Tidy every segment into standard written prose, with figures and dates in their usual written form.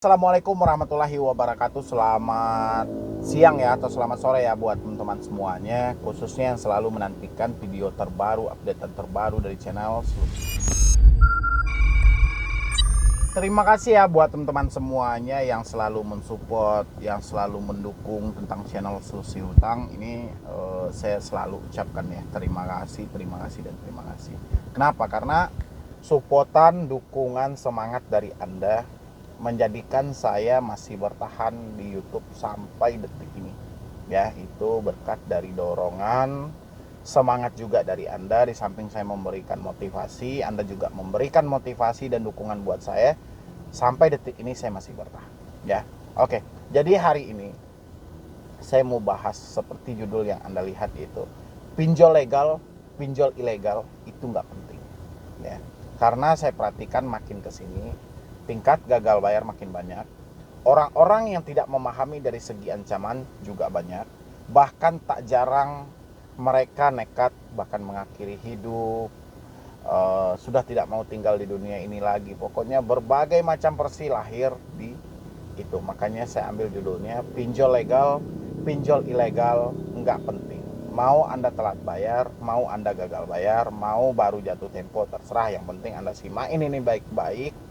Assalamualaikum warahmatullahi wabarakatuh. Selamat siang ya, atau selamat sore ya buat teman-teman semuanya, khususnya yang selalu menantikan video terbaru, updatean terbaru dari channel. Terima kasih ya buat teman-teman semuanya yang selalu mensupport, yang selalu mendukung tentang channel Solusi Hutang ini. Saya selalu ucapkan ya terima kasih dan terima kasih. Kenapa? Karena supportan, dukungan, semangat dari Anda menjadikan saya masih bertahan di YouTube sampai detik ini. Ya, itu berkat dari dorongan, semangat juga dari Anda. Di samping saya memberikan motivasi, Anda juga memberikan motivasi dan dukungan buat saya. Sampai detik ini saya masih bertahan. Ya, oke. Jadi hari ini saya mau bahas seperti judul yang Anda lihat, itu pinjol legal, pinjol ilegal itu nggak penting. Ya, karena saya perhatikan makin kesini tingkat gagal bayar makin banyak. Orang-orang yang tidak memahami dari segi ancaman juga banyak. Bahkan tak jarang mereka nekat bahkan mengakhiri hidup, sudah tidak mau tinggal di dunia ini lagi. Pokoknya berbagai macam versi lahir di itu. Makanya saya ambil judulnya pinjol legal, pinjol ilegal nggak penting. Mau Anda telat bayar, mau Anda gagal bayar, mau baru jatuh tempo, terserah. Yang penting Anda simak ini baik-baik.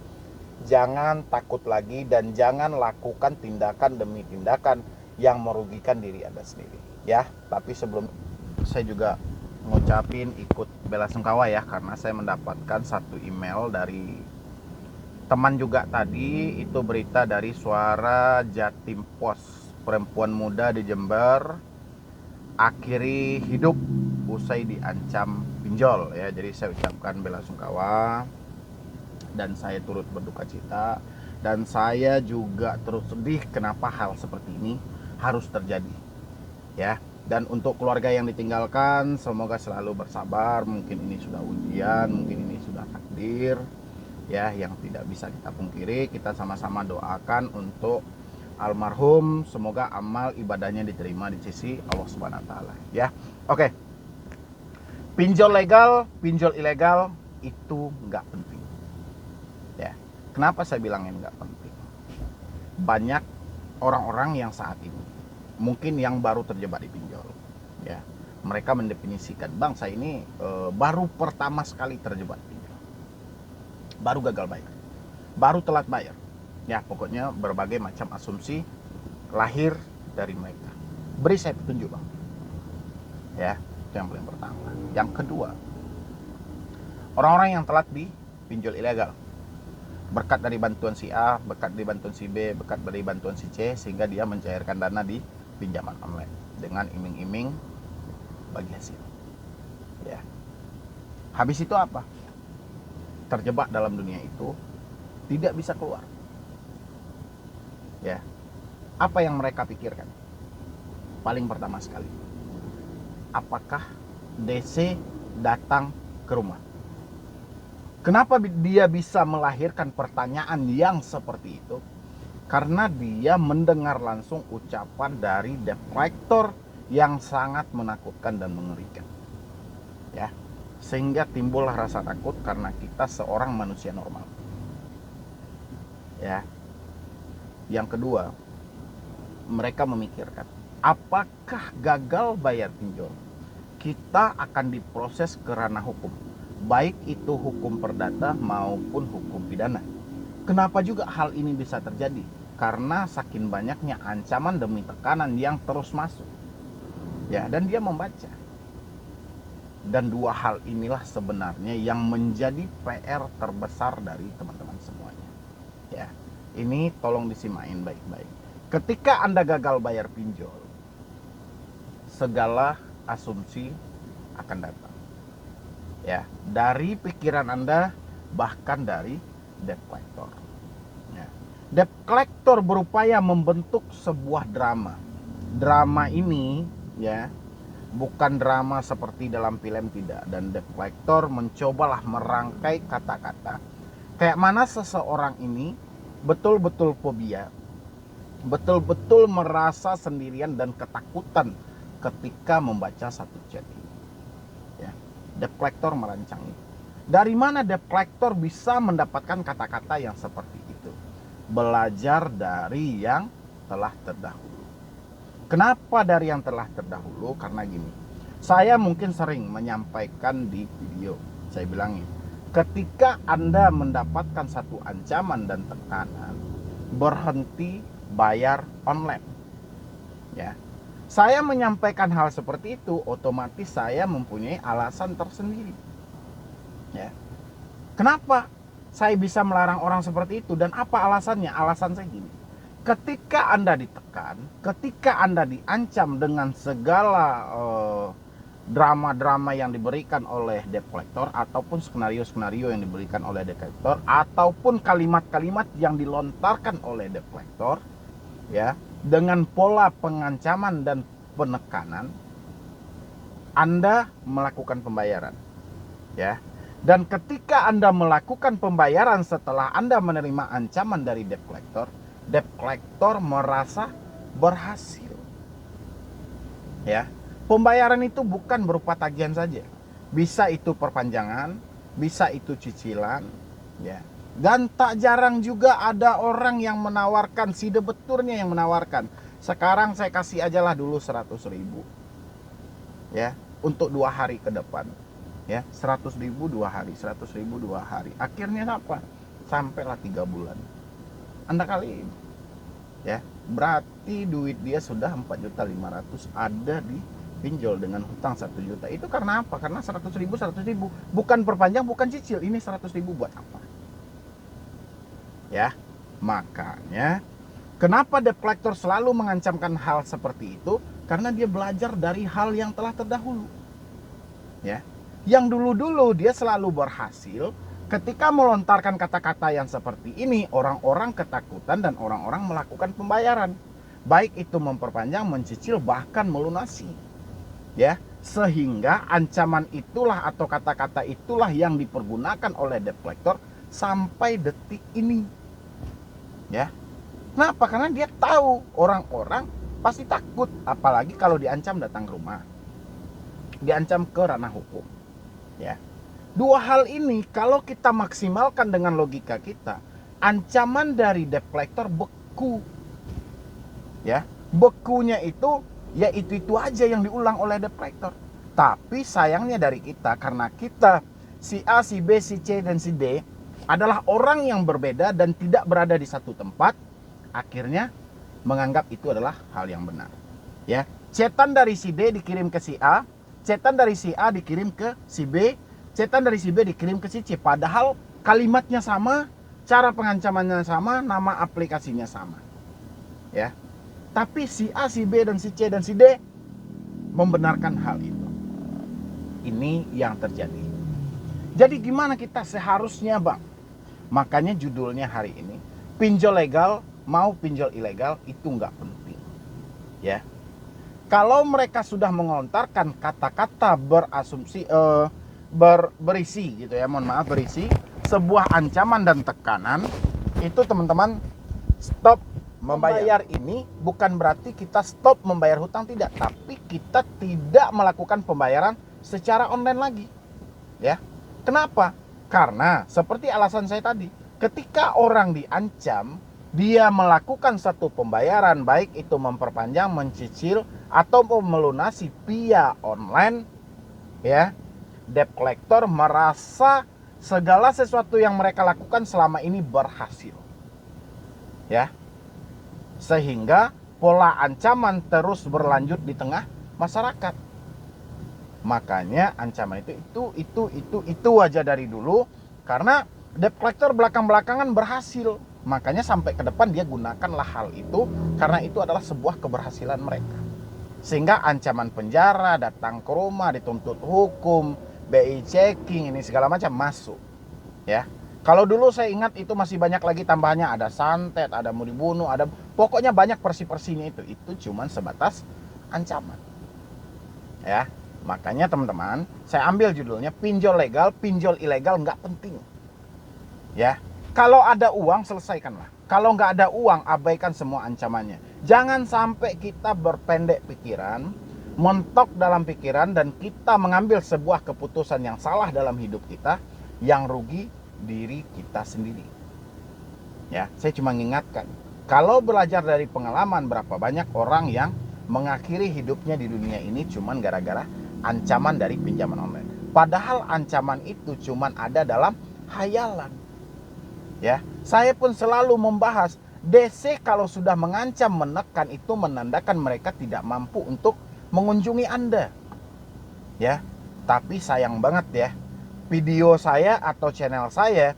Jangan takut lagi dan jangan lakukan tindakan demi tindakan yang merugikan diri Anda sendiri ya. Tapi sebelum saya juga ngucapin ikut belasungkawa ya, karena saya mendapatkan satu email dari teman juga tadi. Itu berita dari Suara Jatim Pos, perempuan muda di Jember akhiri hidup usai diancam pinjol ya. Jadi saya ucapkan belasungkawa dan saya turut berduka cita, dan saya juga terus sedih kenapa hal seperti ini harus terjadi ya. Dan untuk keluarga yang ditinggalkan, semoga selalu bersabar. Mungkin ini sudah ujian, mungkin ini sudah takdir ya, yang tidak bisa kita pungkiri. Kita sama-sama doakan untuk almarhum, semoga amal ibadahnya diterima di sisi Allah Subhanahu wa taala ya. Oke. Pinjol legal, pinjol ilegal itu nggak penting. Ya, kenapa saya bilangin nggak penting? Banyak orang-orang yang saat ini mungkin yang baru terjebak di pinjol, ya. Mereka mendefinisikan, bang saya ini baru pertama sekali terjebak di pinjol, baru gagal bayar, baru telat bayar. Ya, pokoknya berbagai macam asumsi lahir dari mereka. Beri saya petunjuk bang. Ya, itu yang paling pertama. Yang kedua, orang-orang yang telat di pinjol ilegal, berkat dari bantuan si A, berkat dari bantuan si B, berkat dari bantuan si C, sehingga dia mencairkan dana di pinjaman online dengan iming-iming bagi hasil. Ya. Habis itu apa? Terjebak dalam dunia itu, tidak bisa keluar. Ya. Apa yang mereka pikirkan? Paling pertama sekali, apakah DC datang ke rumah? Kenapa dia bisa melahirkan pertanyaan yang seperti itu? Karena dia mendengar langsung ucapan dari debt collector yang sangat menakutkan dan mengerikan. Ya, sehingga timbullah rasa takut karena kita seorang manusia normal. Ya. Yang kedua, mereka memikirkan, apakah gagal bayar pinjol kita akan diproses ke ranah hukum, baik itu hukum perdata maupun hukum pidana. Kenapa juga hal ini bisa terjadi? Karena saking banyaknya ancaman demi tekanan yang terus masuk. Ya, dan dia membaca. Dan dua hal inilah sebenarnya yang menjadi PR terbesar dari teman-teman semuanya. Ya, ini tolong disimain baik-baik. Ketika Anda gagal bayar pinjol, segala asumsi akan datang. Ya, dari pikiran Anda, bahkan dari debt collector. Ya. Debt collector berupaya membentuk sebuah drama. Drama ini ya bukan drama seperti dalam film, tidak. Dan debt collector mencobalah merangkai kata-kata kayak mana seseorang ini betul-betul fobia, betul-betul merasa sendirian dan ketakutan ketika membaca satu chat ini. Ya. Debt collector merancang itu. Dari mana debt collector bisa mendapatkan kata-kata yang seperti itu? belajar dari yang telah terdahulu. Kenapa dari yang telah terdahulu? Karena gini, saya mungkin sering menyampaikan di video, saya bilangin, ketika Anda mendapatkan satu ancaman dan tekanan, berhenti bayar online. Ya, saya menyampaikan hal seperti itu, otomatis saya mempunyai alasan tersendiri. Ya, kenapa saya bisa melarang orang seperti itu dan apa alasannya? Alasan saya gini, ketika Anda ditekan, ketika Anda diancam dengan segala drama-drama yang diberikan oleh debt collector, ataupun skenario-skenario yang diberikan oleh debt collector, ataupun kalimat-kalimat yang dilontarkan oleh debt collector, ya, dengan pola pengancaman dan penekanan, Anda melakukan pembayaran, ya. Dan ketika Anda melakukan pembayaran setelah Anda menerima ancaman dari debt collector merasa berhasil. Ya, pembayaran itu bukan berupa tagihan saja. Bisa itu perpanjangan, bisa itu cicilan, ya. Dan tak jarang juga ada orang yang menawarkan, si debeturnya yang menawarkan, sekarang saya kasih ajalah dulu 100.000, ya, untuk 2 hari ke depan. Ya, 100.000 2 hari, 100.000 2 hari. Akhirnya apa? Sampailah 3 bulan. Anda kali ini, ya, berarti duit dia sudah 4.500.000 ada di pinjol dengan hutang 1 juta. Itu karena apa? Karena 100.000 bukan perpanjang, bukan cicil. Ini 100.000 buat apa? Ya, makanya kenapa debt collector selalu mengancamkan hal seperti itu? Karena dia belajar dari hal yang telah terdahulu. Ya, yang dulu-dulu dia selalu berhasil. Ketika melontarkan kata-kata yang seperti ini, orang-orang ketakutan dan orang-orang melakukan pembayaran, baik itu memperpanjang, mencicil, bahkan melunasi. Ya, sehingga ancaman itulah atau kata-kata itulah yang dipergunakan oleh debt collector sampai detik ini. Ya, kenapa? Karena dia tahu orang-orang pasti takut, apalagi kalau diancam datang ke rumah, diancam ke ranah hukum. Ya, dua hal ini kalau kita maksimalkan dengan logika kita, ancaman dari debt collector beku. Ya, bekunya itu ya itu aja yang diulang oleh debt collector. Tapi sayangnya dari kita, karena kita si A, si B, si C, dan si D adalah orang yang berbeda dan tidak berada di satu tempat, akhirnya menganggap itu adalah hal yang benar. Ya, cetan dari si D dikirim ke si A, cetan dari si A dikirim ke si B, cetan dari si B dikirim ke si C. Padahal kalimatnya sama, cara pengancamannya sama, nama aplikasinya sama. Ya, tapi si A, si B, dan si C, dan si D membenarkan hal itu. Ini yang terjadi. Jadi gimana kita seharusnya, Bang? Makanya judulnya hari ini, pinjol legal mau pinjol ilegal itu nggak penting. Ya, kalau mereka sudah mengelontarkan kata-kata berasumsi berisi gitu ya, mohon maaf, berisi sebuah ancaman dan tekanan, itu teman-teman stop membayar. Ini bukan berarti kita stop membayar hutang, tidak, tapi kita tidak melakukan pembayaran secara online lagi. Ya, kenapa? Karena seperti alasan saya tadi, ketika orang diancam, dia melakukan satu pembayaran, baik itu memperpanjang, mencicil, atau melunasi via online, ya, debt collector merasa segala sesuatu yang mereka lakukan selama ini berhasil. Ya, sehingga pola ancaman terus berlanjut di tengah masyarakat. Makanya ancaman itu aja dari dulu, karena debt collector belakang-belakangan berhasil. Makanya sampai ke depan dia gunakanlah hal itu, karena itu adalah sebuah keberhasilan mereka. Sehingga ancaman penjara, datang ke rumah, dituntut hukum, BI checking, ini segala macam masuk. Ya, kalau dulu saya ingat itu masih banyak lagi tambahannya, ada santet, ada mau dibunuh, ada pokoknya banyak persi-persinya itu cuman sebatas ancaman. Ya, makanya teman-teman, saya ambil judulnya pinjol legal, pinjol ilegal nggak penting. Ya, kalau ada uang selesaikanlah. Kalau nggak ada uang, abaikan semua ancamannya. Jangan sampai kita berpendek pikiran, mentok dalam pikiran, dan kita mengambil sebuah keputusan yang salah dalam hidup kita, yang rugi diri kita sendiri. Ya, saya cuma mengingatkan, kalau belajar dari pengalaman, berapa banyak orang yang mengakhiri hidupnya di dunia ini cuman gara-gara ancaman dari pinjaman online. Padahal ancaman itu cuman ada dalam hayalan. Ya, saya pun selalu membahas DC kalau sudah mengancam, menekan, itu menandakan mereka tidak mampu untuk mengunjungi Anda. Ya, tapi sayang banget ya, video saya atau channel saya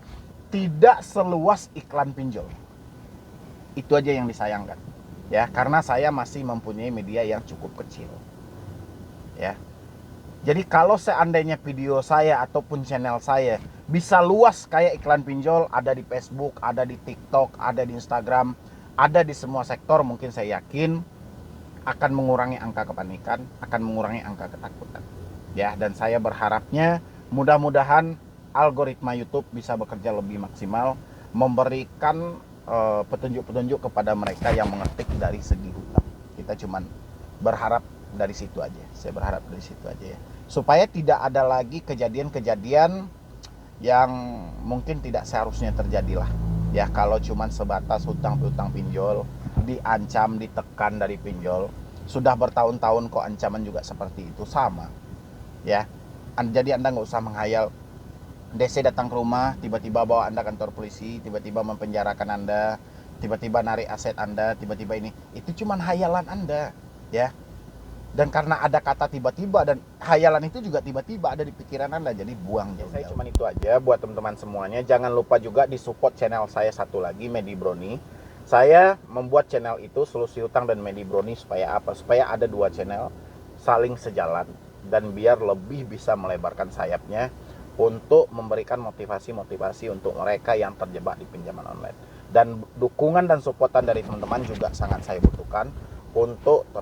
tidak seluas iklan pinjol. Itu aja yang disayangkan. Ya, karena saya masih mempunyai media yang cukup kecil. Ya. Jadi kalau seandainya video saya ataupun channel saya bisa luas kayak iklan pinjol, ada di Facebook, ada di TikTok, ada di Instagram, ada di semua sektor, mungkin saya yakin akan mengurangi angka kepanikan, akan mengurangi angka ketakutan. Ya, dan saya berharapnya mudah-mudahan algoritma YouTube bisa bekerja lebih maksimal, memberikan petunjuk-petunjuk kepada mereka yang mengetik dari segi hutang. Kita cuman berharap dari situ aja. Saya berharap dari situ aja ya. Supaya tidak ada lagi kejadian-kejadian yang mungkin tidak seharusnya terjadi lah. Ya, kalau cuman sebatas hutang pinjol, diancam, ditekan dari pinjol, sudah bertahun-tahun kok ancaman juga seperti itu, sama. Ya. Jadi Anda nggak usah menghayal DC datang ke rumah, tiba-tiba bawa Anda kantor polisi, tiba-tiba mempenjarakan Anda, tiba-tiba narik aset Anda, tiba-tiba ini. Itu cuman hayalan Anda, ya. Dan karena ada kata tiba-tiba dan hayalan itu juga tiba-tiba ada di pikiran Anda, jadi buang jauh-jauh. Saya cuman itu aja buat teman-teman semuanya. Jangan lupa juga di support channel saya satu lagi, Medi Brony. Saya membuat channel itu Solusi Hutang dan Medi Brony supaya apa? Supaya ada dua channel saling sejalan dan biar lebih bisa melebarkan sayapnya untuk memberikan motivasi-motivasi untuk mereka yang terjebak di pinjaman online. Dan dukungan dan supportan dari teman-teman juga sangat saya butuhkan untuk tetap